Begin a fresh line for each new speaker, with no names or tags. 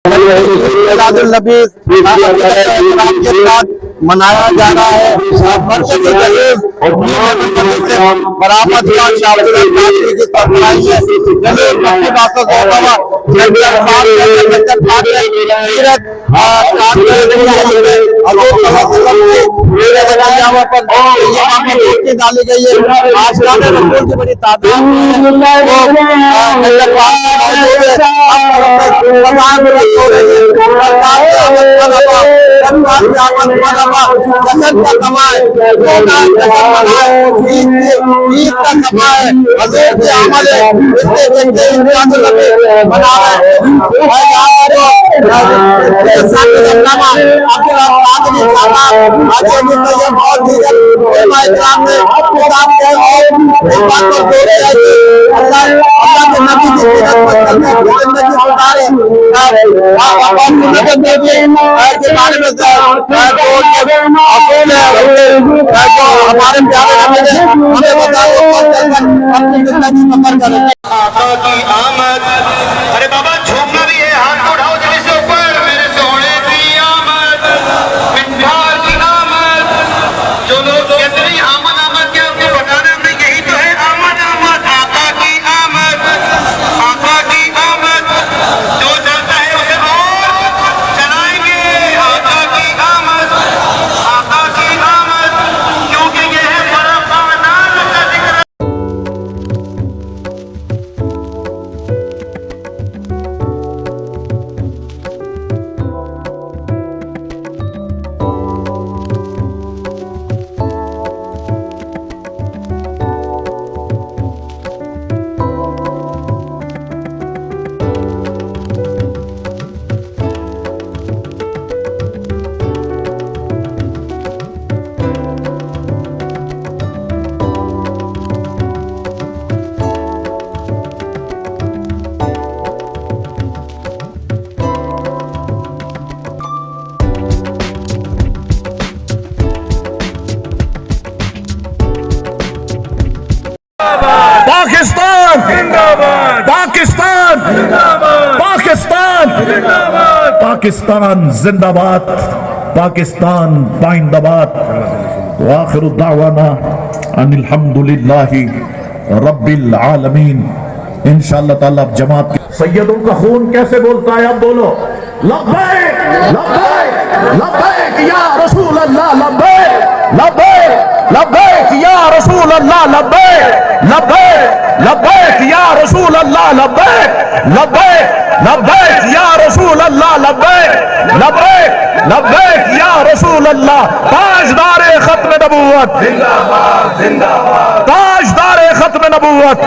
नबी के साथ मनाया जा रहा है। बरामद का डाली गई है। आज रसूल की बड़ी तादाद हमारे प्यारे हमें बताओ अपनी जिंदगी सफर करें।
आका की आमद, अरे बाबा झूमना भी है, हाथ को उठाओ जल्दी से ऊपर। मेरे सोने की आमद, मिठा की आमद। जो लोग कहते नहीं आमद आमद क्या, उनको बता दें हमने यही तो है आमद आमद। आका की आमद, आका की आमद। जो चलता है उसे और चलाएंगे। आका की आमद, आका की आमद, क्योंकि ये है बड़ा पावनान का जिक्र।
पाकिस्तान जिंदाबाद, पाकिस्तान जिंदाबाद, पाकिस्तान जिंदाबाद, पाकिस्तान जिंदाबाद, पाकिस्तान बाइंदाबाद। आखिर दावाना अनिल हम्दुलिल्लाहि रब्बिल आलमीन। इंशाअल्लाह ताला जमात सैयदों का खून कैसे बोलता है, अब बोलो लब्बैक लब्बैक लब्बैक या रसूल अल्लाह, लब्बैक लब्बैक लब्बैक या रसूल अल्लाह, लब्बैक लब्बैक लब्बैक या रसूल अल्लाह, लब्बैक लब्बैक लब्बैक या रसूल अल्लाह, लब्बैक लब्बैक लब्बैक या रसूल अल्लाह। ताजदार खत्म नबूवत जिंदाबाद, जिंदाबाद, ताजदार खत्म नबूवत।